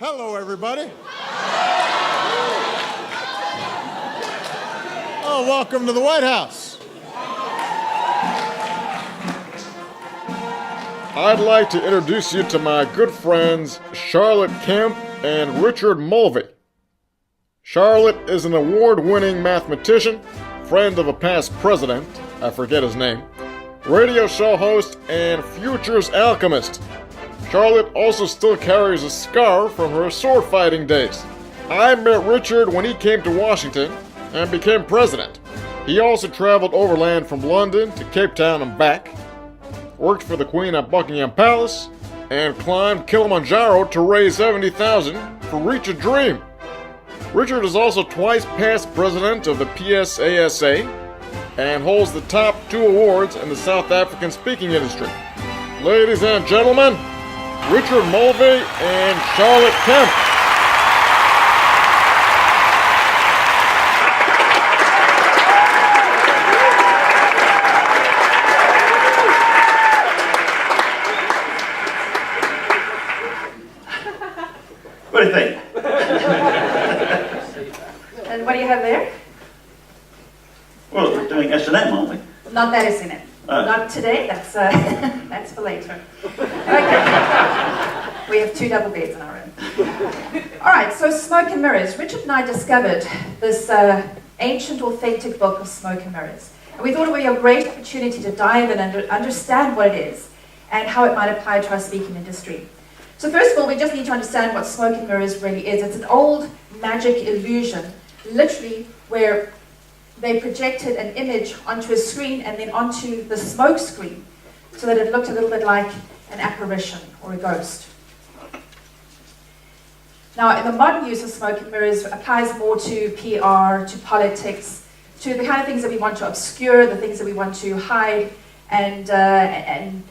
Hello, everybody. Oh, welcome to the White House. I'd like to introduce you to my good friends Charlotte Kemp and Richard Mulvey. Charlotte is an award-winning mathematician, friend of a past president, I forget his name, radio show host, and futures alchemist. Charlotte also still carries a scar from her sword-fighting days. I met Richard when he came to Washington and became president. He also traveled overland from London to Cape Town and back, worked for the Queen at Buckingham Palace, and climbed Kilimanjaro to raise $70,000 for Reach a Dream. Richard is also twice past president of the PSASA and holds the top 2 awards in the South African speaking industry. Ladies and gentlemen, Richard Mulvey and Charlotte Kemp. What do you think? And what do you have there? Well, we're doing S&M, aren't we? Not that is in it. Not today, that's that's for later. Okay. We have 2 double beds in our room. All right, so Smoke and Mirrors. Richard and I discovered this ancient, authentic book of Smoke and Mirrors. And we thought it would be a great opportunity to dive in and understand what it is and how it might apply to our speaking industry. So first of all, we just need to understand what Smoke and Mirrors really is. It's an old magic illusion, literally where they projected an image onto a screen and then onto the smoke screen so that it looked a little bit like an apparition or a ghost. Now, in the modern use of smoke and mirrors applies more to PR, to politics, to the kind of things that we want to obscure, the things that we want to hide and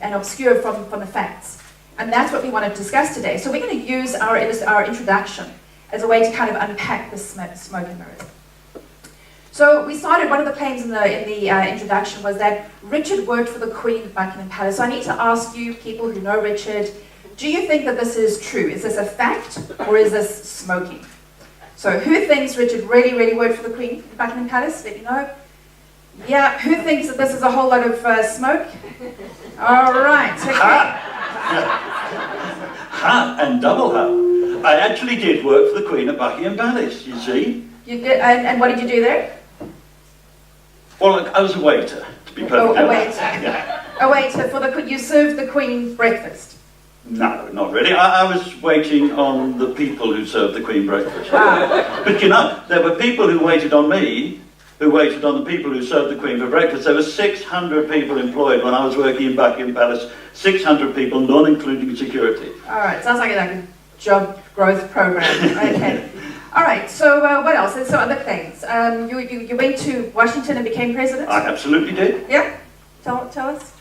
obscure from the facts. And that's what we want to discuss today. So we're going to use our introduction as a way to kind of unpack this smoke and mirrors. So we started, one of the claims in the introduction was that Richard worked for the Queen at Buckingham Palace. So I need to ask you, people who know Richard, do you think that this is true? Is this a fact, or is this smoking? So who thinks Richard really, really worked for the Queen at Buckingham Palace? Let me know. Yeah, who thinks that this is a whole lot of smoke? All right, okay. Ha and double ha. I actually did work for the Queen at Buckingham Palace, you see. You did, and what did you do there? Well, I was a waiter, to be perfectly a honest. waiter. Yeah. A waiter for the Queen. You served the Queen breakfast. No, not really. I was waiting on the people who served the Queen breakfast. Wow. But you know, there were people who waited on me, who waited on the people who served the Queen for breakfast. There were 600 people employed when I was working in Buckingham Palace. 600 people, not including security. All right, sounds like a job growth program. Okay. All right, so what else? And so other things. You went to Washington and became president? I absolutely did. Yeah? Tell us.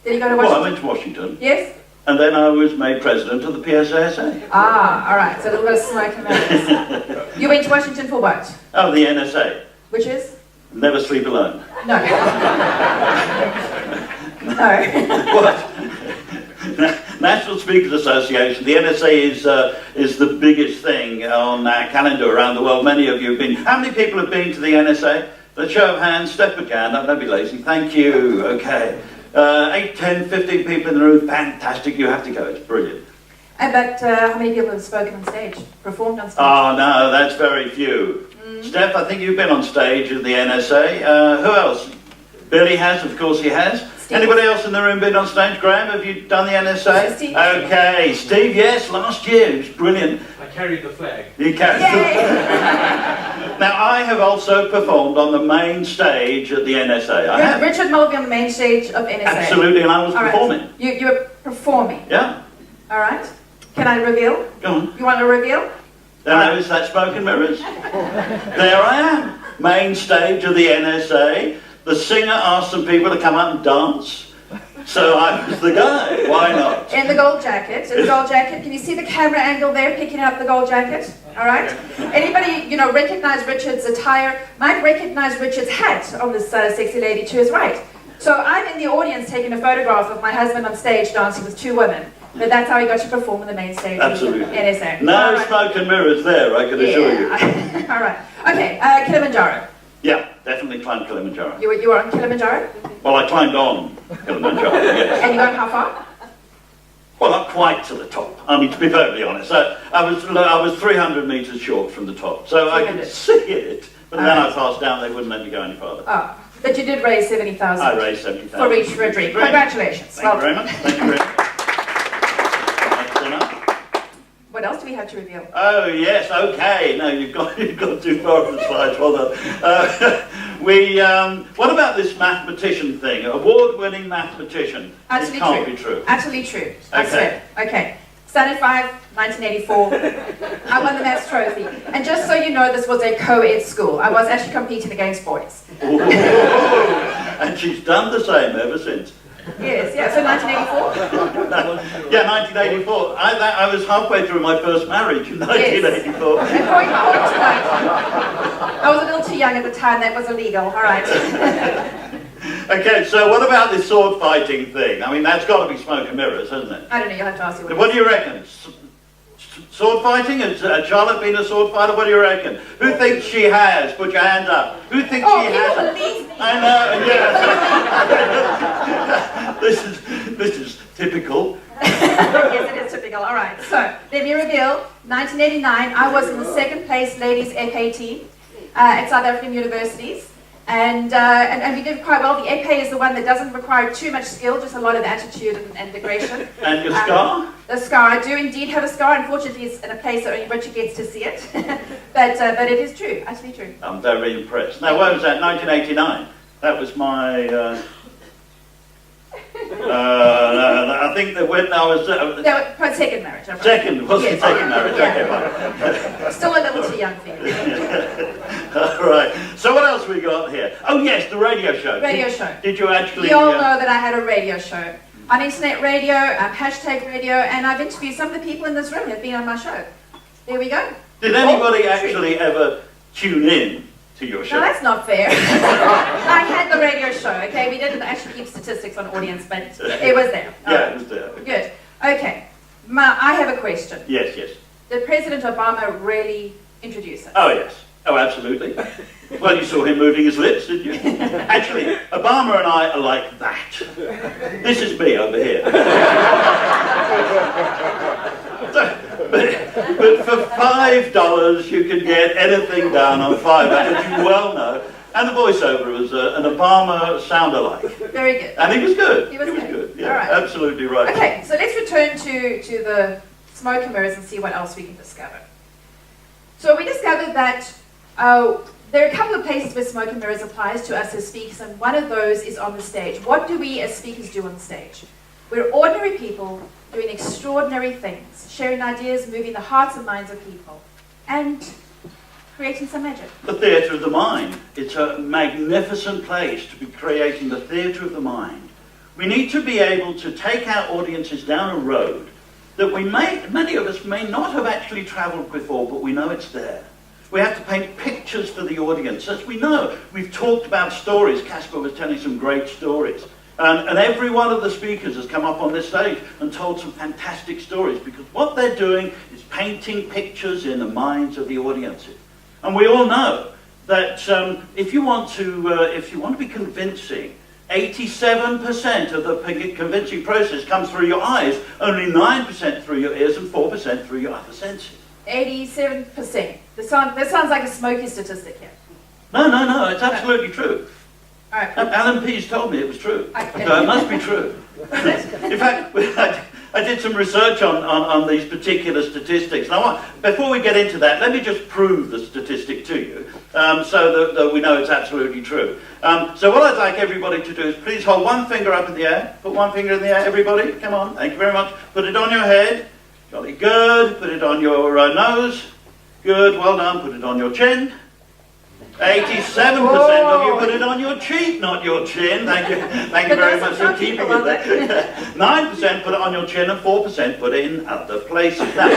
Did you go to Washington? Well, I went to Washington. Yes? And then I was made president of the PSASA. Ah, all right, so a little bit of smoke and mirrors. You went to Washington for what? Oh, the NSA. Which is? Never sleep alone. No. No. What? National Speakers Association, the NSA is the biggest thing on our calendar around the world. Many of you have been. How many people have been to the NSA? The show of hands, step again. Don't be lazy. Thank you. Okay. 8, 10, 15 people in the room. Fantastic. You have to go. It's brilliant. But how many people have spoken on stage, performed on stage? Oh, no, that's very few. Steph, I think you've been on stage at the NSA. Who else? Billy has, of course he has. Steve. Anybody else in the room been on stage? Graham, have you done the NSA? Steve. Okay, Steve, yes, last year. It was brilliant. I carried the flag. You carried the flag. Now, I have also performed on the main stage at the NSA. I have. Richard Mulvey on the main stage of NSA. Absolutely, and I was performing. Right. You were performing? Yeah. All right. Can I reveal? Go on. You want to reveal? There is that Smoke and Mirrors. There I am. Main stage of the NSA. The singer asked some people to come up and dance. So I was the guy. Why not? In the gold jacket. In the gold jacket. Can you see the camera angle there picking up the gold jacket? All right. Anybody, recognize Richard's attire? Might recognize Richard's hat on this sexy lady to his right. So I'm in the audience taking a photograph of my husband on stage dancing with 2 women. But that's how he got to perform on the main stage. Absolutely. NSA. No All smoke and mirrors there, I can assure you. All right. Okay, Kilimanjaro. Yeah, definitely climbed Kilimanjaro. You were on Kilimanjaro? Well, I climbed on Kilimanjaro, yes. And you got how far? Well, not quite to the top. I mean, to be perfectly honest, I was 300 metres short from the top, so I could see it. But then I passed down; they wouldn't let me go any further. Oh, but you did raise 70,000. I raised 70,000 for each for a dream. Congratulations. Thank you very much. Thank you very much. What else do we have to reveal? Oh yes, okay. No, you've got too far on the slides. Well done. What about this mathematician thing? Award-winning mathematician. Absolutely it can't true. be true. Absolutely true. I Okay. swear. Okay. Standard 5, 1984. I won the maths trophy. And just so you know, this was a co-ed school. I was actually competing against boys. And she's done the same ever since. Yes, yeah. So 1984. Yeah, 1984. I was halfway through my first marriage in 1984. And point tonight. I was a little too young at the time. That was illegal. All right. Okay, so what about this sword fighting thing? I mean, that's got to be smoke and mirrors, hasn't it? I don't know. You'll have to ask you. What do you reckon? Sword fighting? Has Charlotte been a sword fighter? What do you reckon? Who thinks she has? Put your hand up. Who thinks she has? Oh, you believe me. I know, yeah. This is typical. Yes, it is typical. All right. So let me reveal. 1989, I was in the second place ladies FA team at South African universities. And we did quite well. The épée is the one that doesn't require too much skill, just a lot of attitude and aggression. And your scar? The scar, I do indeed have a scar. Unfortunately, it's in a place that only Richard gets to see it. but it is true, actually true. I'm very impressed. Now, what was that? 1989. That was my. I think that when I was. No, second marriage. I'm right. Second, was Yes. the second marriage? Yeah. Okay, fine. Still a little too young for you. All right. So what else we got here? Oh yes, the radio show. Radio show. Did you actually? You all know that I had a radio show. On internet radio, hashtag radio, and I've interviewed some of the people in this room who have been on my show. There we go. Did anybody actually ever tune in to your show? No, that's not fair. I had the radio show, okay? We didn't actually keep statistics on audience, but it was there. Yeah, it was there. Good. Okay. I have a question. Yes, yes. Did President Obama really introduce us? Oh yes. Oh, absolutely. Well, you saw him moving his lips, didn't you? Actually, Obama and I are like that. This is me over here. But for $5, you can get anything done on 5 hours, as you well know. And the voiceover was an Obama sound-alike. Very good. And he was good. He was good. Yeah, All right. absolutely right. Okay, so let's return to the smoke and mirrors and see what else we can discover. So we discovered that there are a couple of places where smoke and mirrors applies to us as speakers, and one of those is on the stage. What do we as speakers do on the stage? We're ordinary people doing extraordinary things, sharing ideas, moving the hearts and minds of people, and creating some magic. The theatre of the mind. It's a magnificent place to be creating the theatre of the mind. We need to be able to take our audiences down a road that many of us may not have actually travelled before, but we know it's there. We have to paint pictures for the audience. As we know, we've talked about stories. Casper was telling some great stories. And every one of the speakers has come up on this stage and told some fantastic stories, because what they're doing is painting pictures in the minds of the audiences. And we all know that if you want to be convincing, 87% of the convincing process comes through your eyes, only 9% through your ears, and 4% through your other senses. 87%. This sounds like a smoky statistic here. No, it's absolutely true. All right. Alan Pease told me it was true, so it must be true. In fact, I did some research on these particular statistics. Now, before we get into that, let me just prove the statistic to you, so that we know it's absolutely true. So what I'd like everybody to do is please hold one finger up in the air. Put one finger in the air, everybody. Come on, thank you very much. Put it on your head. Jolly good. Put it on your nose. Good, well done. Put it on your chin. 87% of you put it on your cheek, not your chin. Thank you very much for keeping it there. 9% put it on your chin, and 4% put it in other places. Now,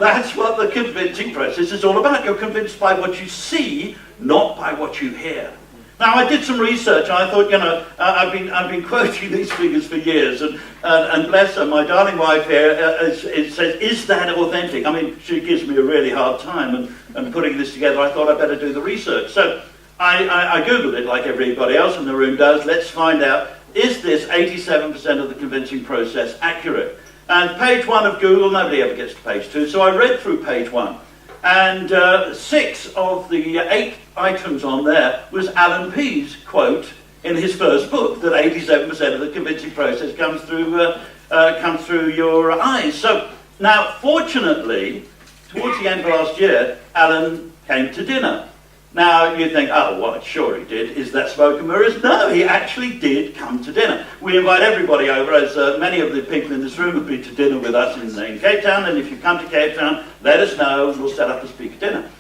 that's what the convincing process is all about. You're convinced by what you see, not by what you hear. Now, I did some research, and I thought, you know, I've been quoting these figures for years, and bless her, my darling wife here, it says, is that authentic? I mean, she gives me a really hard time, and putting this together, I thought I'd better do the research. So I Googled it like everybody else in the room does. Let's find out, is this 87% of the convincing process accurate? And page 1 of Google, nobody ever gets to page 2, so I read through page 1. And 6 of the 8 items on there was Alan Pease quote in his first book, that 87% of the convincing process comes through your eyes. So now, fortunately, towards the end of last year, Alan came to dinner. Now, you think, oh, well, sure he did. Is that smoke and mirrors? No, he actually did come to dinner. We invite everybody over, as many of the people in this room have been to dinner with us in Cape Town, and if you come to Cape Town, let us know, and we'll set up a speaker dinner.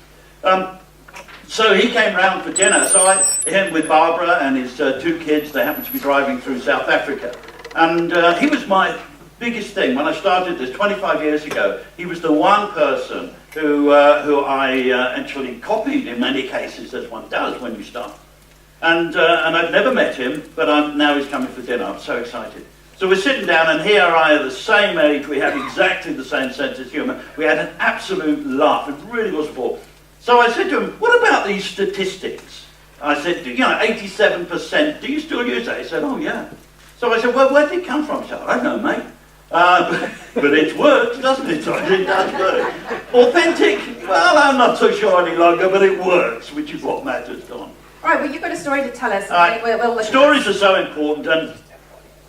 So he came round for dinner, so him with Barbara and his 2 kids, they happened to be driving through South Africa. And he was my biggest thing. When I started this 25 years ago, he was the one person who I actually copied in many cases, as one does when you start. And I've never met him, but now he's coming for dinner. I'm so excited. So we're sitting down, and he and I are the same age. We have exactly the same sense of humour. We had an absolute laugh. It really was a ball. So I said to him, what about these statistics? I said, you know, 87%, do you still use that? He said, oh, yeah. So I said, well, where did it come from? He said, I don't know, mate. But it works, doesn't it? It does work. Authentic? Well, I'm not so sure any longer, but it works, which is what matters, Don. All right, well, you've got a story to tell us. Stories are so important,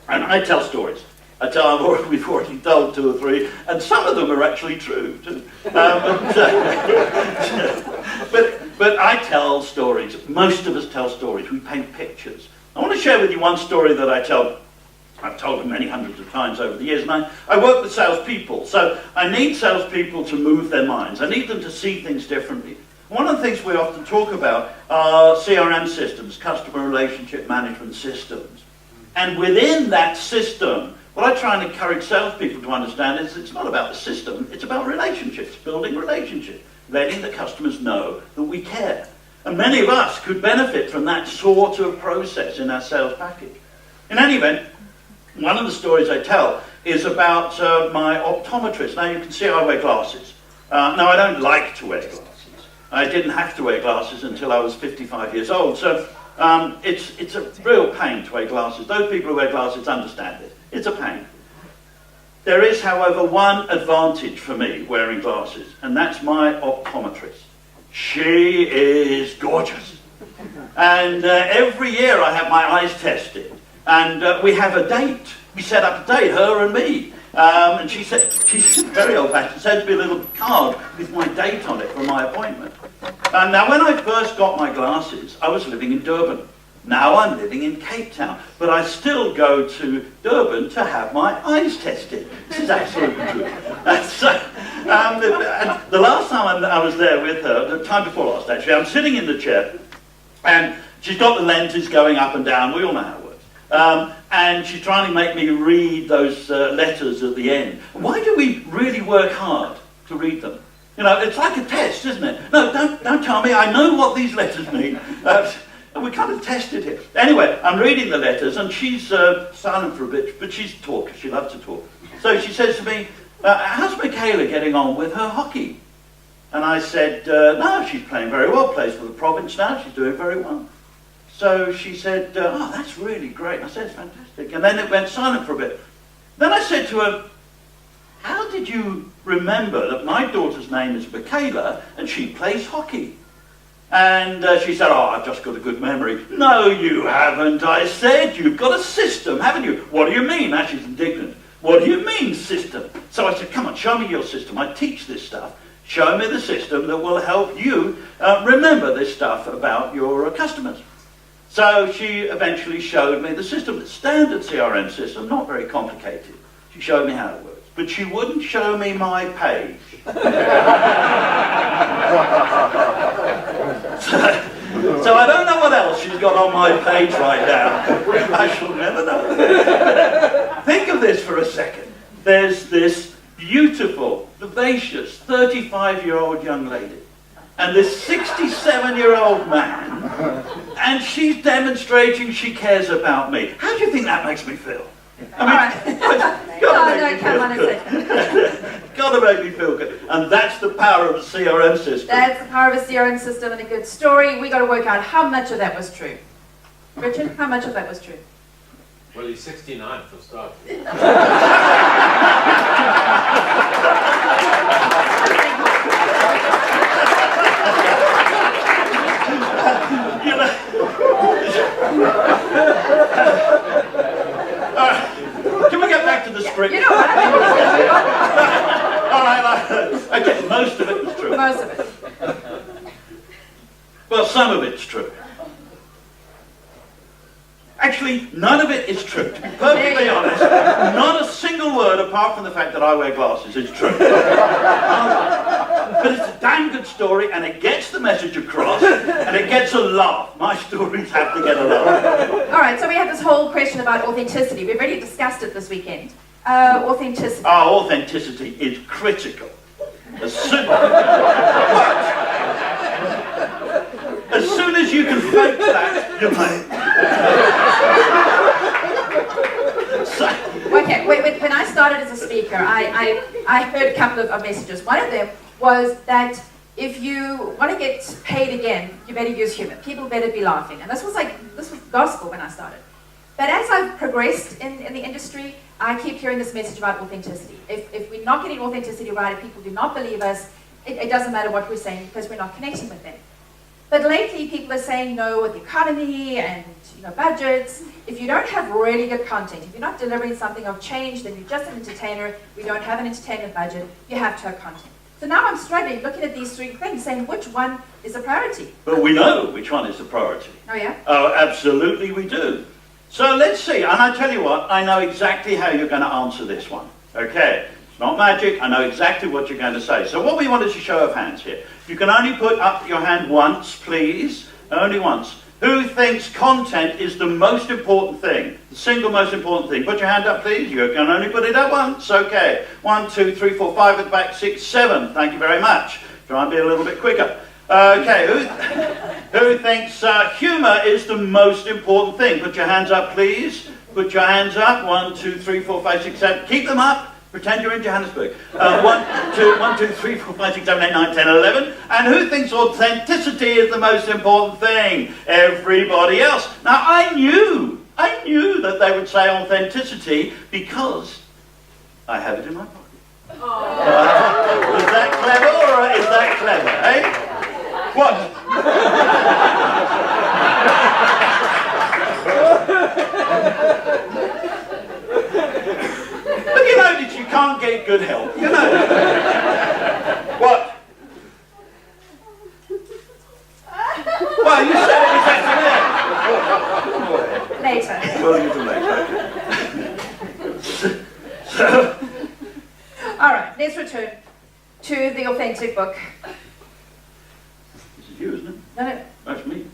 and I tell stories. We've already told 2 or 3, and some of them are actually true, too. But I tell stories. Most of us tell stories. We paint pictures. I want to share with you one story that I tell. I've told them many hundreds of times over the years, and I work with salespeople, so I need salespeople to move their minds. I need them to see things differently. One of the things we often talk about are CRM systems, customer relationship management systems. And within that system, what I try and encourage salespeople to understand is it's not about the system, it's about relationships, building relationships, letting the customers know that we care. And many of us could benefit from that sort of process in our sales package. In any event, one of the stories I tell is about my optometrist. Now you can see I wear glasses. Now I don't like to wear glasses. I didn't have to wear glasses until I was 55 years old. So it's a real pain to wear glasses. Those people who wear glasses understand it. It's a pain. There is, however, one advantage for me wearing glasses, and that's my optometrist. She is gorgeous. And every year I have my eyes tested. And we have a date. We set up a date, her and me. And she said, she's very old-fashioned, sends me a little card with my date on it for my appointment. Now, when I first got my glasses, I was living in Durban. Now I'm living in Cape Town, but I still go to Durban to have my eyes tested. This is absolutely true. And the last time I was there with her, the time before last actually, I'm sitting in the chair, and she's got the lenses going up and down. We all know how it works. And she's trying to make me read those letters at the end. Why do we really work hard to read them? You know, it's like a test, isn't it? No, don't tell me. I know what these letters mean. We kind of tested it. Anyway, I'm reading the letters, and she's silent for a bit, but she's a talker. She loves to talk. So she says to me, how's Michaela getting on with her hockey? And I said, no, she's playing very well, plays for the province now, she's doing very well. So she said, oh, that's really great. I said, it's fantastic. And then it went silent for a bit. Then I said to her, how did you remember that my daughter's name is Michaela and she plays hockey? And she said, oh, I've just got a good memory. No, you haven't. I said, you've got a system, haven't you? What do you mean? Now she's indignant. What do you mean, system? So I said, come on, show me your system. I teach this stuff. Show me the system that will help you remember this stuff about your customers. So she eventually showed me the system, the standard CRM system, not very complicated. She showed me how it works. But she wouldn't show me my page. So I don't know what else she's got on my page right now. I shall never know. Think of this for a second. There's this beautiful, vivacious, 35-year-old young lady, and this 67-year-old man, and she's demonstrating she cares about me. How do you think that makes me feel? All right. Come on a second. Gotta make me feel good. And that's the power of a CRM system. That's the power of a CRM system and a good story. We got to work out how much of that was true. Richard, how much of that was true? Well, he's 69 for start. You know. Can we get back to the script? You know what? All right. Okay, most of it was true. Most of it. Well, some of it's true. Actually, none of it is true. To be perfectly honest, not a single word apart from the fact that I wear glasses is true. But it's a damn good story, and it gets the message across, and it gets a laugh. My stories have to get a laugh. All right, so we have this whole question about authenticity. We've already discussed it this weekend. Authenticity. Our authenticity is critical. As soon as you can fake that, you're late. Okay, when I started as a speaker, I heard a couple of messages. One of them was that if you want to get paid again, you better use humor. People better be laughing. And this was gospel when I started. But as I've progressed in the industry, I keep hearing this message about authenticity. If we're not getting authenticity right, if people do not believe us, it doesn't matter what we're saying because we're not connecting with them. But lately, people are saying no with the economy and budgets. If you don't have really good content, if you're not delivering something of change, then you're just an entertainer. We don't have an entertainment budget. You have to have content. So now I'm struggling, looking at these three things, saying which one is a priority? But we know which one is the priority. Oh, yeah? Oh, absolutely we do. So let's see. And I tell you what, I know exactly how you're going to answer this one. Okay? It's not magic. I know exactly what you're going to say. So what we want is a show of hands here. You can only put up your hand once, please. Only once. Who thinks content is the most important thing? The single most important thing? Put your hand up, please. You can only put it up once. Okay. 1, 2, 3, 4, 5 at the back, 6, 7. Thank you very much. Try and be a little bit quicker. Okay. Who thinks humour is the most important thing? Put your hands up, please. Put your hands up. 1, 2, 3, 4, 5, 6, 7. Keep them up. Pretend you're in Johannesburg. 1, 2, 3, 4, 5, 6, 7, 8, 9, 10, 11. And who thinks authenticity is the most important thing? Everybody else. Now, I knew that they would say authenticity because I have it in my pocket. Is that clever or is that clever, eh? What? But you know that you can't get good help, you know. What? Well, you said it was after Later. Well, you can later. So, All right, let's return to the authentic book. this is you, isn't it? No. That's me.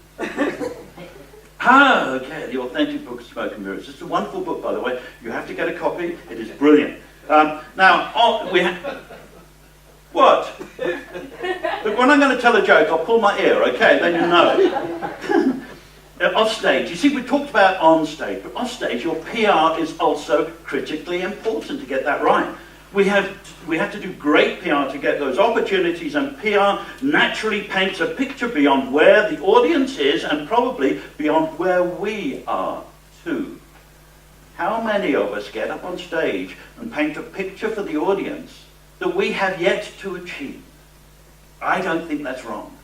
Okay, the authentic book of Smoke and Mirrors. It's a wonderful book, by the way. You have to get a copy. It is brilliant. What? Look, when I'm going to tell a joke, I'll pull my ear, okay? Then you know. Off stage. You see, we talked about on stage, but off stage, your PR is also critically important to get that right. We have to do great PR to get those opportunities, and PR naturally paints a picture beyond where the audience is and probably beyond where we are too. How many of us get up on stage and paint a picture for the audience that we have yet to achieve? I don't think that's wrong.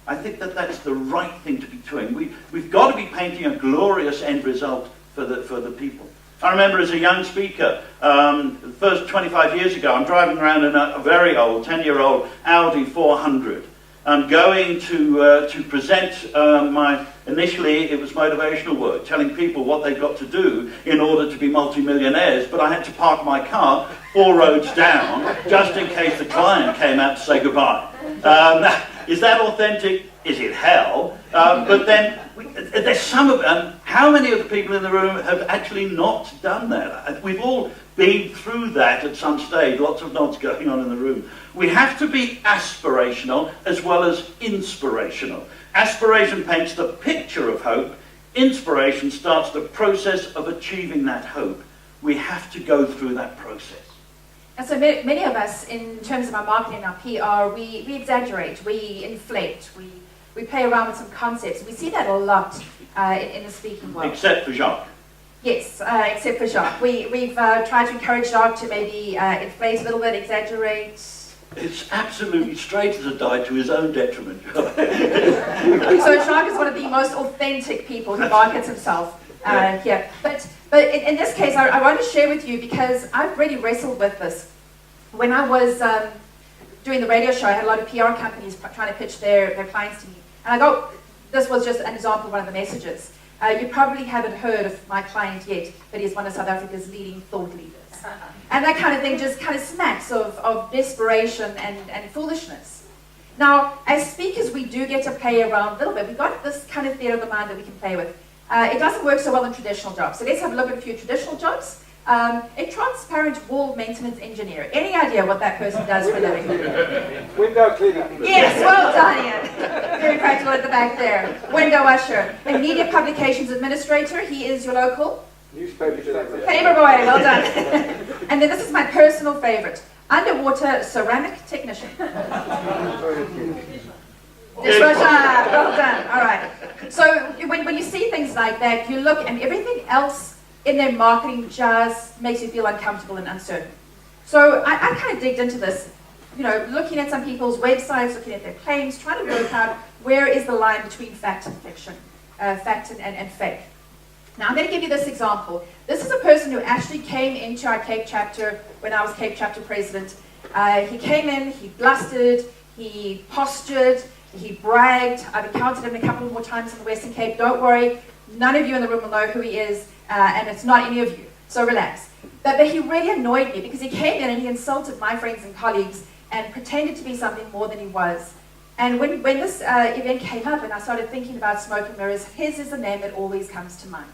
I think that that's the right thing to be doing. We've got to be painting a glorious end result for the people. I remember as a young speaker, the first 25 years ago, I'm driving around in a very old, 10-year-old Audi 400. I'm going to present initially it was motivational work, telling people what they've got to do in order to be multimillionaires, but I had to park my car 4 roads down, just in case the client came out to say goodbye. Is that authentic? Is it hell? But then, there's some of them. How many of the people in the room have actually not done that? We've all been through that at some stage, lots of nods going on in the room. We have to be aspirational as well as inspirational. Aspiration paints the picture of hope. Inspiration starts the process of achieving that hope. We have to go through that process. And so many of us, in terms of our marketing and our PR, we exaggerate, we inflate, we play around with some concepts. We see that a lot in the speaking world. Except for Jacques. Yes, except for Jacques. We've tried to encourage Jacques to maybe inflate a little bit, exaggerate. It's absolutely straight as a die to his own detriment. So Jacques is one of the most authentic people who markets himself here. But in this case, I want to share with you because I've really wrestled with this. When I was doing the radio show, I had a lot of PR companies trying to pitch their clients to me. And this was just an example of one of the messages. You probably haven't heard of my client yet, but he's one of South Africa's leading thought leaders. And that kind of thing just kind of smacks of desperation and foolishness. Now, as speakers, we do get to play around a little bit. We've got this kind of theater of the mind that we can play with. It doesn't work so well in traditional jobs. So let's have a look at a few traditional jobs. A transparent wall maintenance engineer. Any idea what that person does for a living? Window cleaner. Yes, well done, Ian. Very practical at the back there. Window usher. A media publications administrator. He is your local Newspaper. paper boy. Well done. And then this is my personal favorite. Underwater ceramic technician. Dishwasher. Well done. All right. So when you see things like that, you look and everything else in their marketing just makes you feel uncomfortable and uncertain. So I kind of digged into this, looking at some people's websites, looking at their claims, trying to work out where is the line between fact and fiction, fact and fake. Now I'm going to give you this example. This is a person who actually came into our Cape chapter when I was Cape chapter president. He came in, he blustered, he postured, he bragged. I've encountered him a couple more times in the Western Cape. Don't worry, none of you in the room will know who he is. And it's not any of you, so relax. But he really annoyed me because he came in and he insulted my friends and colleagues and pretended to be something more than he was. And when this event came up and I started thinking about smoke and mirrors, his is the name that always comes to mind.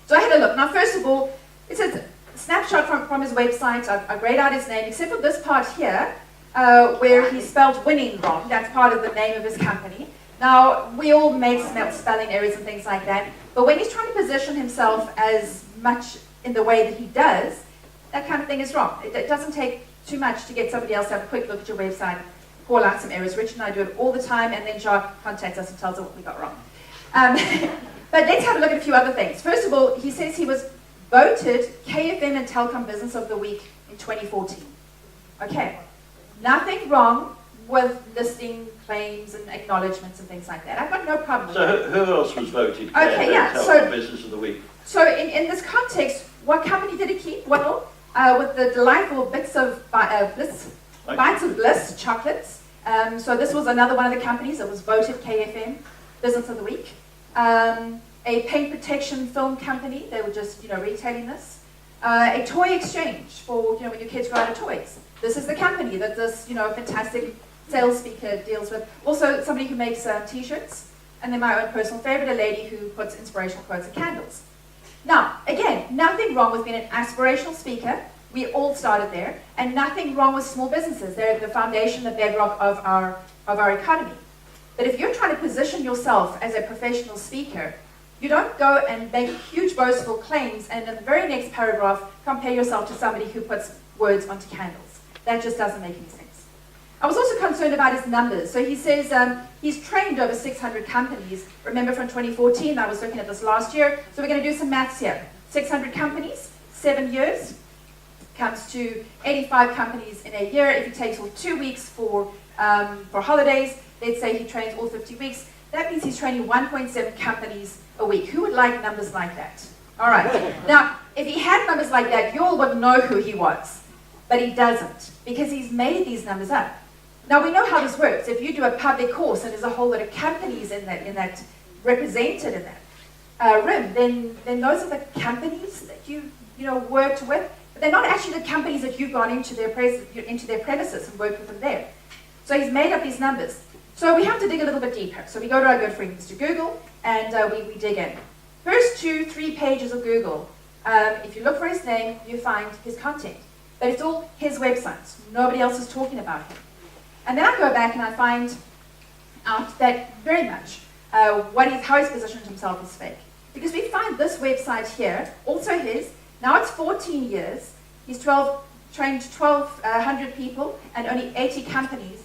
So I had a look. Now, first of all, it's a snapshot from his website. I grayed out his name, except for this part here, where he spelled winning wrong. That's part of the name of his company. Now, we all make spelling errors and things like that, but when he's trying to position himself as much in the way that he does, that kind of thing is wrong. It doesn't take too much to get somebody else to have a quick look at your website, call out some errors. Rich and I do it all the time, and then Jacques contacts us and tells us what we got wrong. But let's have a look at a few other things. First of all, he says he was voted KFM and Telkom Business of the Week in 2014. Okay, nothing wrong with listing claims and acknowledgements and things like that. I've got no problem with that. So who else was voted Business of the Week? So in this context, what company did it keep? Well, with the delightful Bites of Bliss chocolates. So this was another one of the companies that was voted KFM Business of the Week. A paint protection film company, they were just retailing this. A toy exchange for when your kids go out of toys. This is the company that this fantastic sales speaker deals with. Also somebody who makes t-shirts, and then my own personal favorite, a lady who puts inspirational quotes and candles. Now, again, nothing wrong with being an aspirational speaker. We all started there, and nothing wrong with small businesses. They're the foundation, the bedrock of our economy. But if you're trying to position yourself as a professional speaker, you don't go and make huge boastful claims and in the very next paragraph compare yourself to somebody who puts words onto candles. That just doesn't make any sense. I was also concerned about his numbers. So he says he's trained over 600 companies. Remember from 2014, I was looking at this last year. So we're going to do some maths here. 600 companies, 7 years, comes to 85 companies in a year. If he takes all 2 weeks for holidays, let's say he trains all 50 weeks, that means he's training 1.7 companies a week. Who would like numbers like that? All right. Now, if he had numbers like that, you all would know who he was. But he doesn't, because he's made these numbers up. Now, we know how this works. If you do a public course and there's a whole lot of companies in that represented in that room, then those are the companies that you worked with. But they're not actually the companies that you've gone into their premises and worked with them there. So he's made up these numbers. So we have to dig a little bit deeper. So we go to our good friend Mr. Google, and we dig in. First 2-3 pages of Google, if you look for his name, you find his content. But it's all his websites. Nobody else is talking about him. And then I go back and I find out that very much how he's positioned himself is fake. Because we find this website here, also his, now it's 14 years, he's trained 1,200 people and only 80 companies,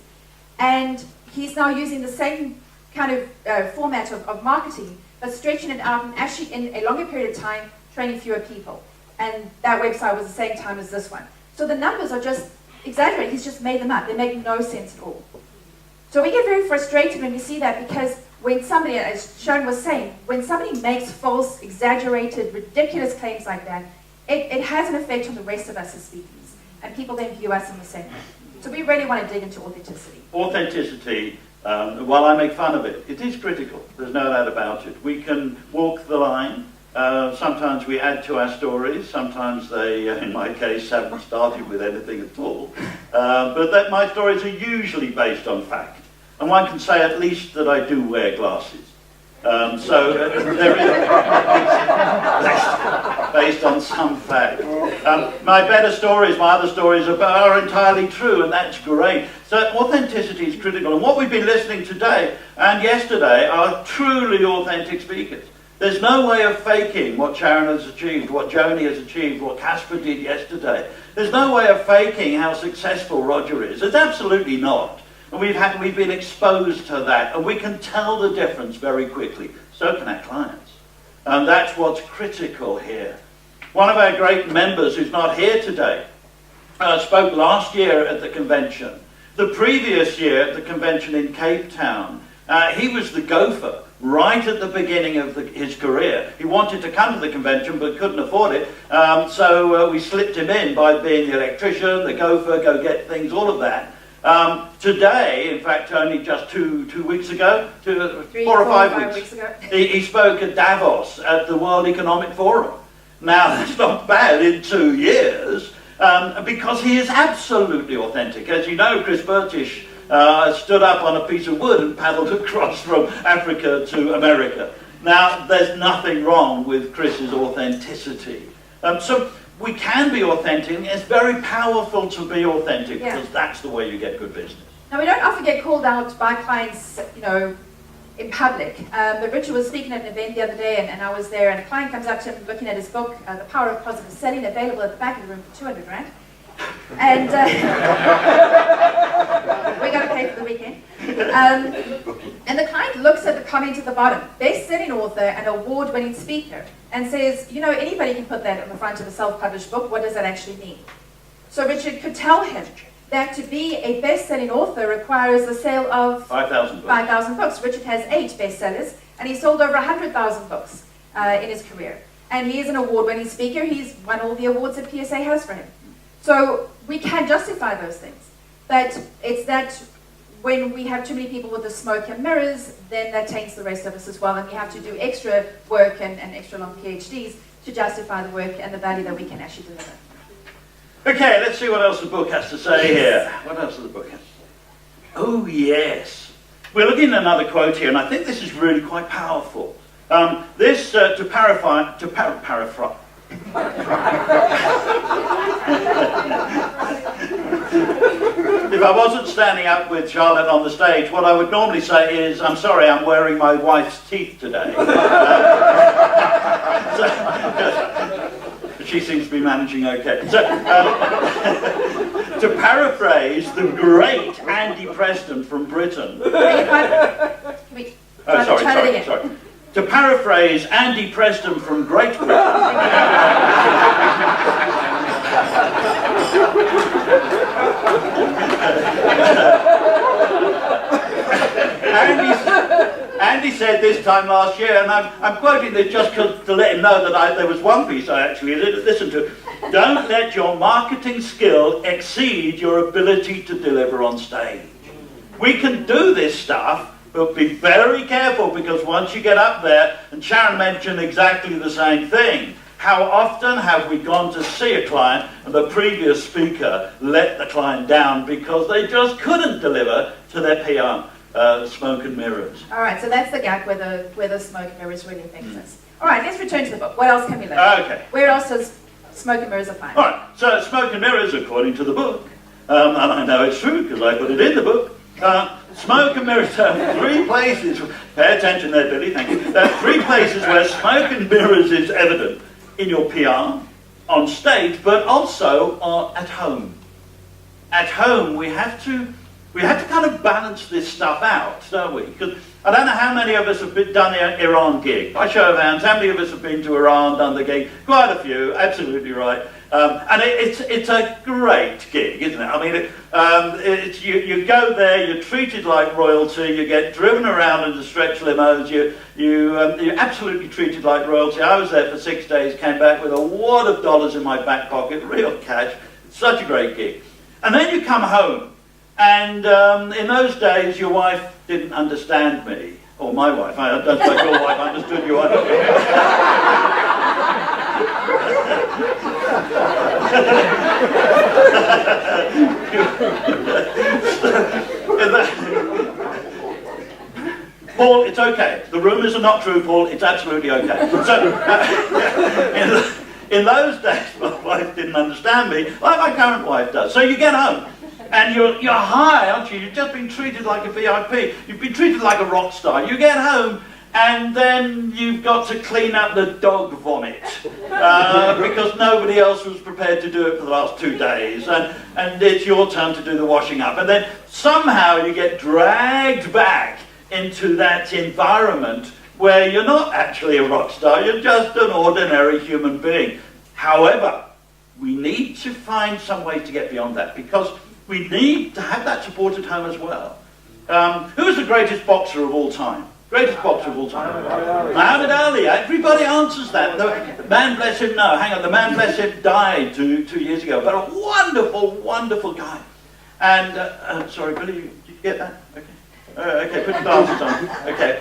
and he's now using the same kind of format of marketing, but stretching it out and actually in a longer period of time, training fewer people. And that website was the same time as this one. So the numbers are just exaggerated. He's just made them up. They make no sense at all. So we get very frustrated when we see that, because when somebody, as Sharon was saying, when somebody makes false, exaggerated, ridiculous claims like that, it has an effect on the rest of us as speakers. And people then view us in the same way. So we really want to dig into authenticity. Authenticity, while I make fun of it, it is critical. There's no doubt about it. We can walk the line. Sometimes we add to our stories. Sometimes they, in my case, haven't started with anything at all. But my stories are usually based on fact. And one can say at least that I do wear glasses. So there is based on some fact. My better stories, my other stories are entirely true, and that's great. So authenticity is critical. And what we've been listening today and yesterday are truly authentic speakers. There's no way of faking what Sharon has achieved, what Joni has achieved, what Casper did yesterday. There's no way of faking how successful Roger is. It's absolutely not. And we've been exposed to that, and we can tell the difference very quickly. So can our clients. And that's what's critical here. One of our great members who's not here today spoke last year at the convention. The previous year at the convention in Cape Town, he was the gopher right at the beginning of his career. He wanted to come to the convention but couldn't afford it, so we slipped him in by being the electrician, the gopher, go get things, all of that. Today, in fact, only just two weeks ago, 4 or 5 weeks ago, he spoke at Davos at the World Economic Forum. Now, that's not bad in 2 years, because he is absolutely authentic. As you know, Chris Burtish stood up on a piece of wood and paddled across from Africa to America. Now, there's nothing wrong with Chris's authenticity. So we can be authentic. It's very powerful to be authentic, because that's the way you get good business. Now, we don't often get called out by clients, in public. But Richard was speaking at an event the other day, and I was there, and a client comes up to him looking at his book, The Power of Positive Selling, available at the back of the room for 200 rand. And we got to pay for the weekend. And the client looks at the comment at the bottom, best-selling author and award-winning speaker, and says, anybody can put that on the front of a self-published book. What does that actually mean? So Richard could tell him that to be a best-selling author requires the sale of 5,000 books. Richard has 8 bestsellers, and he sold over 100,000 books in his career. And he is an award-winning speaker. He's won all the awards that PSA has for him. So we can justify those things. But it's that when we have too many people with the smoke and mirrors, then that taints the rest of us as well. And we have to do extra work and extra long PhDs to justify the work and the value that we can actually deliver. Okay, let's see what else the book has to say here. What else does the book have to say? Oh, yes. We're looking at another quote here, and I think this is really quite powerful. To paraphrase. If I wasn't standing up with Charlotte on the stage, what I would normally say is, I'm sorry, I'm wearing my wife's teeth today. She seems to be managing okay. So, to paraphrase the great Andy Preston from Britain. Sorry. To paraphrase Andy Preston from Great Britain. Andy said this time last year, and I'm quoting this just to let him know that there was one piece I actually listened to. Don't let your marketing skill exceed your ability to deliver on stage. We can do this stuff, but be very careful, because once you get up there, and Sharon mentioned exactly the same thing, how often have we gone to see a client and the previous speaker let the client down because they just couldn't deliver to their PR smoke and mirrors. All right, so that's the gap where the smoke and mirrors really affect us. All right, let's return to the book. What else can we learn? Okay. Where else does smoke and mirrors apply? All right, so smoke and mirrors, according to the book, and I know it's true because I put it in the book, Smoke and mirrors. Three places. Pay attention there, Billy. Thank you. There are three places where smoke and mirrors is evident: in your PR, on stage, but also at home. At home, we have to kind of balance this stuff out, don't we? Because I don't know how many of us have done the Iran gig. By show of hands, how many of us have been to Iran, done the gig? Quite a few, absolutely right. And it's a great gig, isn't it? I mean, you go there, you're treated like royalty, you get driven around in the stretch limos, you're absolutely treated like royalty. I was there for 6 days, came back with a wad of dollars in my back pocket, real cash. It's such a great gig. And then you come home, and in those days, your wife didn't understand me, or my wife. I don't suppose your wife understood you. Paul, it's okay. The rumours are not true, Paul. It's absolutely okay. So, in those days, my wife didn't understand me, like my current wife does. So you get home, and you're high, aren't you? You've just been treated like a VIP. You've been treated like a rock star. You get home, and then you've got to clean up the dog vomit because nobody else was prepared to do it for the last 2 days, and it's your turn to do the washing up. And then somehow you get dragged back into that environment where you're not actually a rock star, you're just an ordinary human being. However, we need to find some way to get beyond that, because we need to have that support at home as well. Who is the greatest boxer of all time? Greatest boxer of all time? Muhammad Ali. Everybody answers that. The man, bless him, no, hang on, the man, bless him, died two years ago, but a wonderful, wonderful guy. And, sorry, Billy, did you get that? Okay. Okay, put your glasses on. Okay.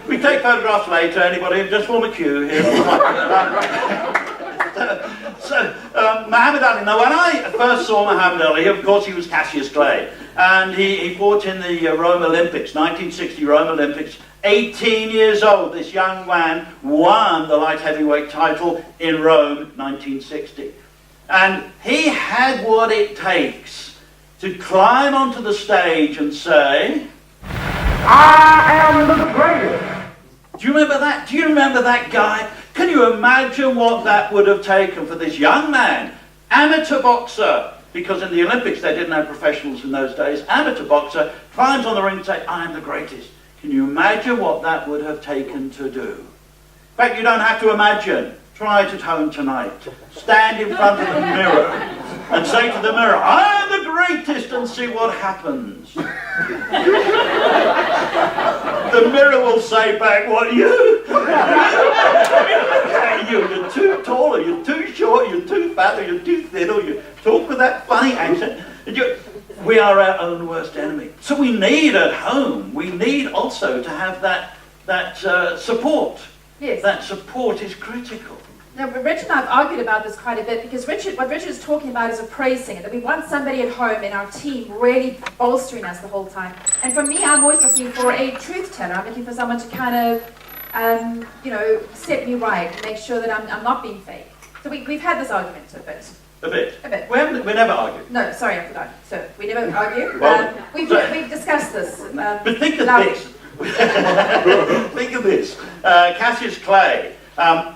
We take photographs later, anybody? Just form a queue here. Muhammad Ali. Now, when I first saw Muhammad Ali, of course, he was Cassius Clay. And he fought in the Rome Olympics, 1960 Rome Olympics. 18 years old, this young man won the light heavyweight title in Rome, 1960. And he had what it takes to climb onto the stage and say, "I am the greatest." Do you remember that? Do you remember that guy? Can you imagine what that would have taken for this young man, amateur boxer, because in the Olympics they didn't have professionals in those days, amateur boxer, climbs on the ring and say, "I am the greatest." Can you imagine what that would have taken to do? In fact, you don't have to imagine. Try it at home tonight. Stand in front of the mirror and say to the mirror, "I am the greatest," and see what happens. The mirror will say back, "What, you? You're too tall, or you're too short, you're too fat, or you're too thin, or you talk with that funny accent." We are our own worst enemy. So we need at home, we need also to have that support. Yes. That support is critical. Now, Richard and I have argued about this quite a bit, because what Richard is talking about is a praise singer, that we want somebody at home in our team really bolstering us the whole time. And for me, I'm always looking for a truth teller. I'm looking for someone to kind of, set me right and make sure that I'm not being fake. So we've had this argument a bit. A bit. A bit. We never argue. No, sorry, I forgot. So we never argue. Well, We've discussed this. But think of this. Think of this. Cassius Clay.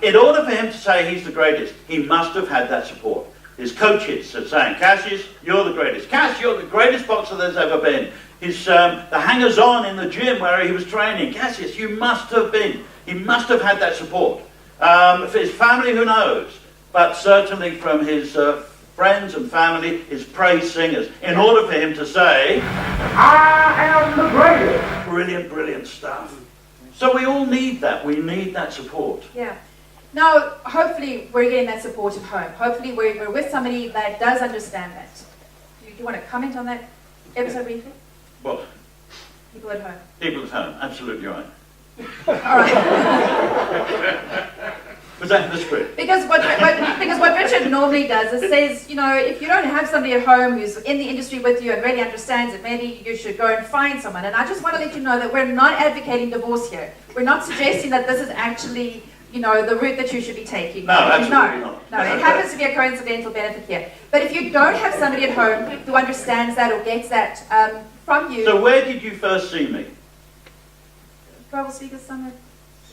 In order for him to say he's the greatest, he must have had that support. His coaches are saying, "Cassius, you're the greatest. Cass, you're the greatest boxer there's ever been." His the hangers-on in the gym where he was training, "Cassius, you must have been." He must have had that support. For his family, who knows? But certainly from his friends and family, his praise singers, in order for him to say, "I am the greatest." Brilliant, brilliant stuff. So we all need that. We need that support. Yeah. Now, hopefully we're getting that support at home. Hopefully we're with somebody that does understand that. Do you want to comment on that episode briefly? Well, People at home. people at home, absolutely right. All right. Was that in the script? Because what Richard normally does is says, if you don't have somebody at home who's in the industry with you and really understands it, maybe you should go and find someone. And I just want to let you know that we're not advocating divorce here. We're not suggesting that this is actually you know, the route that you should be taking. No, absolutely not. No, it happens to be a coincidental benefit here. But if you don't have somebody at home who understands that or gets that from you... So where did you first see me? Global Speakers Summit.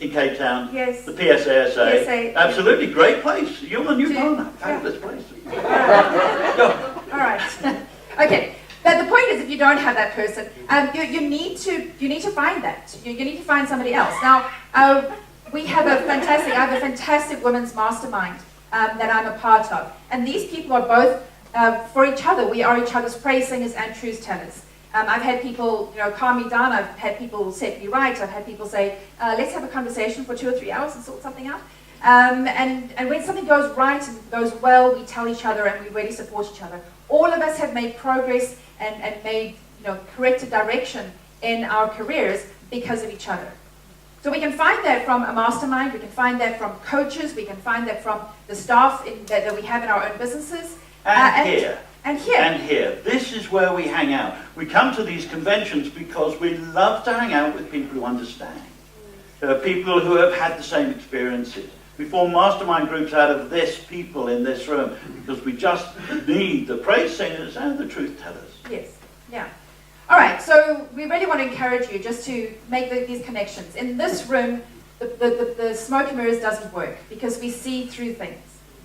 In Cape Town? Yes. The PSASA? PSA. Absolutely, great place. You're my new partner. Fabulous place. All right. Okay. But the point is, if you don't have that person, you need to find that. You need to find somebody else. Now, I have a fantastic women's mastermind that I'm a part of, and these people are both for each other. We are each other's praise singers and truth tellers. I've had people, calm me down. I've had people set me right. I've had people say, let's have a conversation for 2 or 3 hours and sort something out. And when something goes right and goes well, we tell each other and we really support each other. All of us have made progress and made corrected direction in our careers because of each other. So we can find that from a mastermind, we can find that from coaches, we can find that from the staff that we have in our own businesses. And here. And here. And here. This is where we hang out. We come to these conventions because we love to hang out with people who understand. People who have had the same experiences. We form mastermind groups out of people in this room because we just need the praise singers and the truth tellers. Yes, yeah. All right, so we really want to encourage you just to make these connections. In this room, the smoke and mirrors doesn't work because we see through things.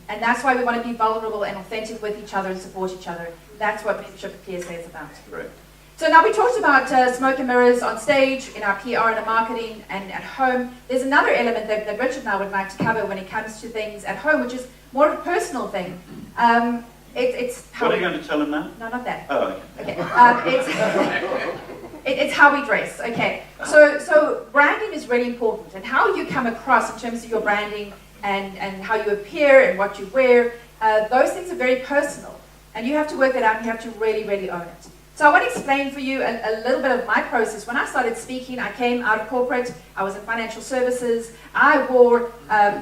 And that's why we want to be vulnerable and authentic with each other and support each other. That's what Mentorship at PSA is about. Right. So now we talked about smoke and mirrors on stage, in our PR and our marketing, and at home. There's another element that Richard and I would like to cover when it comes to things at home, which is more of a personal thing. It's how What are you going to tell him now? No, not that. Oh, okay. It's how we dress. Okay. So branding is really important, and how you come across in terms of your branding and how you appear and what you wear. Those things are very personal, and you have to work that out. And you have to really, really own it. So I want to explain for you a little bit of my process. When I started speaking, I came out of corporate. I was in financial services. I wore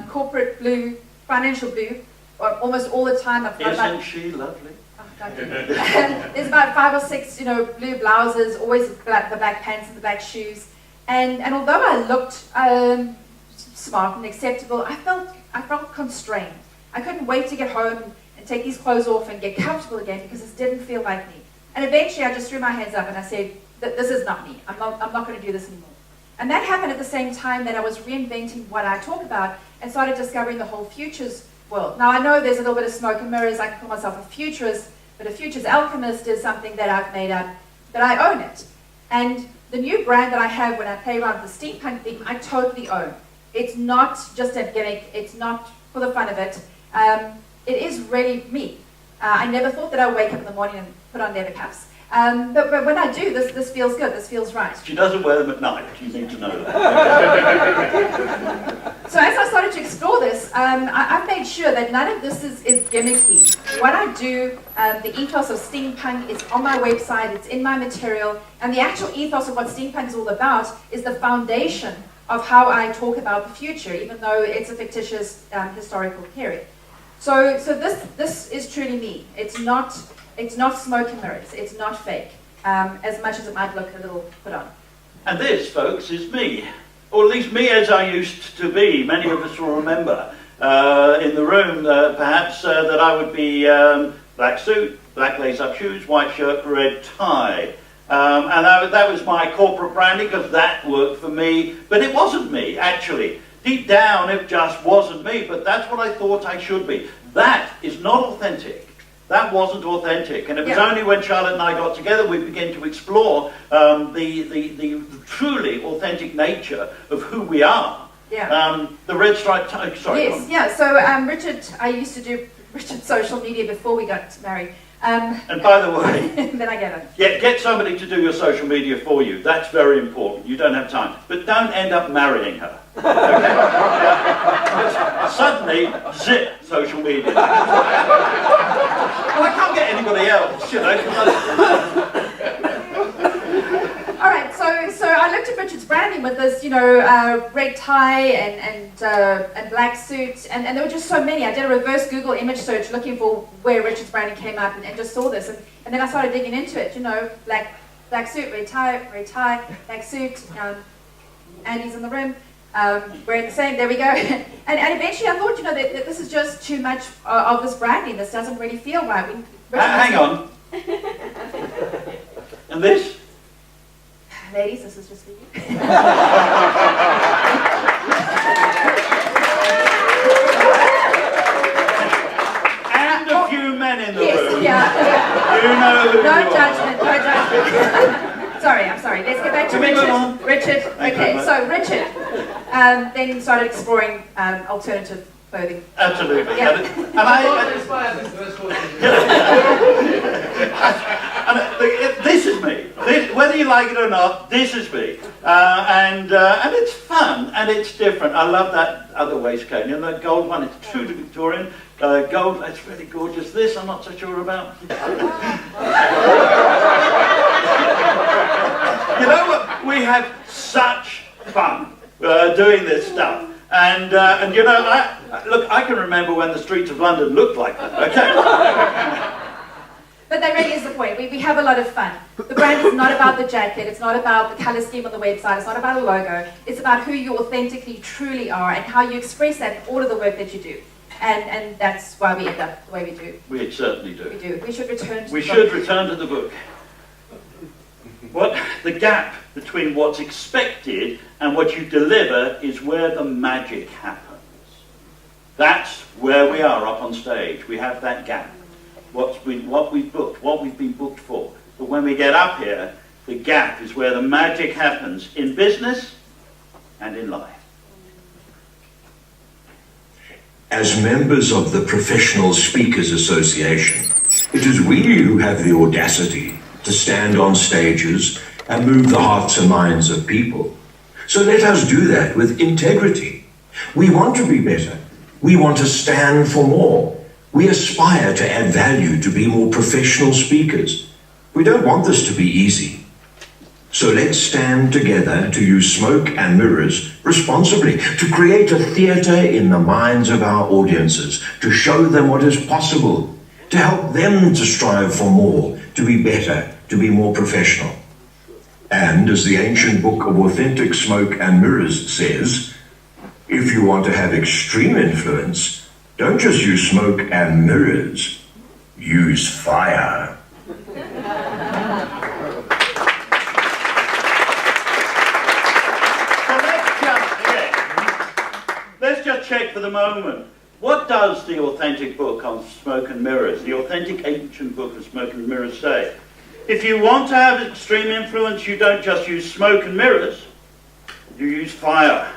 corporate blue, financial blue, almost all the time. isn't she lovely? Oh, don't do that. There's about 5 or 6, blue blouses, always the black pants and the black shoes. And although I looked smart and acceptable, I felt constrained. I couldn't wait to get home and take these clothes off and get comfortable again because it didn't feel like me. And eventually I just threw my hands up and I said, this is not me. I'm not going to do this anymore. And that happened at the same time that I was reinventing what I talk about and started discovering the whole futures world. Now I know there's a little bit of smoke and mirrors. I can call myself a futurist, but a futures alchemist is something that I've made up, but I own it. And the new brand that I have when I play around with the steampunk theme, I totally own. It's not just a gimmick. It's not for the fun of it. It is really me. I never thought that I would wake up in the morning and put on leather cuffs. But when I do, this feels good. This feels right. She doesn't wear them at night. You need to know that. So as I started to explore this, I've made sure that none of this is gimmicky. What I do, the ethos of steampunk is on my website. It's in my material. And the actual ethos of what steampunk is all about is the foundation of how I talk about the future, even though it's a fictitious historical period. So this is truly me. It's not smoke and mirrors. It's not fake, as much as it might look a little put on. And this, folks, is me. Or at least me as I used to be. Many of us will remember in the room, perhaps, that I would be black suit, black lace-up shoes, white shirt, red tie. And that was my corporate branding because that worked for me. But it wasn't me, actually. Deep down, it just wasn't me, but that's what I thought I should be. That is not authentic. That wasn't authentic. And it was only when Charlotte and I got together we began to explore the truly authentic nature of who we are. Yeah. The red stripe tie. Sorry. Yes, yeah. So Richard, I used to do Richard's social media before we got married. And by the way, then I get it. Get somebody to do your social media for you. That's very important. You don't have time. But don't end up marrying her. Okay? Suddenly, zip, social media. Well, I can't get anybody else, All right, so I looked at Richard's branding with this, red tie and black suit, and there were just so many. I did a reverse Google image search looking for where Richard's branding came up, and just saw this, and then I started digging into it. Black suit, red tie, black suit. Andy's in the room. wearing the same, there we go. and eventually I thought, that this is just too much of this branding. This doesn't really feel right. Hang on. And this? Ladies, this is just for you. And a few men in the room. Yeah. You know who No you judgment, no judgment. Sorry, I'm sorry. Let's get back to Can we Richard. move on? Richard, Thank you, okay, mate. so Richard then started exploring alternative clothing. Absolutely. Yeah. And I, this is me. Whether you like it or not, this is me. And it's fun and it's different. I love that other waistcoat. You know that gold one? It's true to Victorian. Gold, that's really gorgeous. This I'm not so sure about. You know what? We have such fun doing this stuff. And I can remember when the streets of London looked like that, okay? But that really is the point. We have a lot of fun. The brand is not about the jacket. It's not about the color scheme on the website. It's not about a logo. It's about who you authentically, truly are and how you express that in all of the work that you do. And that's why we end up the way we do. We certainly do. We do. We should return to We the should book. return to the book. What the gap between what's expected and what you deliver is where the magic happens. That's where we are up on stage. We have that gap. What we've booked, what we've been booked for. But when we get up here, the gap is where the magic happens in business and in life. As members of the Professional Speakers Association, it is we who have the audacity to stand on stages and move the hearts and minds of people. So let us do that with integrity. We want to be better. We want to stand for more. We aspire to add value, to be more professional speakers. We don't want this to be easy. So let's stand together to use smoke and mirrors responsibly, to create a theatre in the minds of our audiences, to show them what is possible, to help them to strive for more, to be better, to be more professional. And as the ancient book of Authentic Smoke and Mirrors says, if you want to have extreme influence, don't just use smoke and mirrors, use fire. Let's just check for the moment. What does the authentic book on smoke and mirrors, the authentic ancient book of smoke and mirrors say? If you want to have extreme influence, you don't just use smoke and mirrors, you use fire.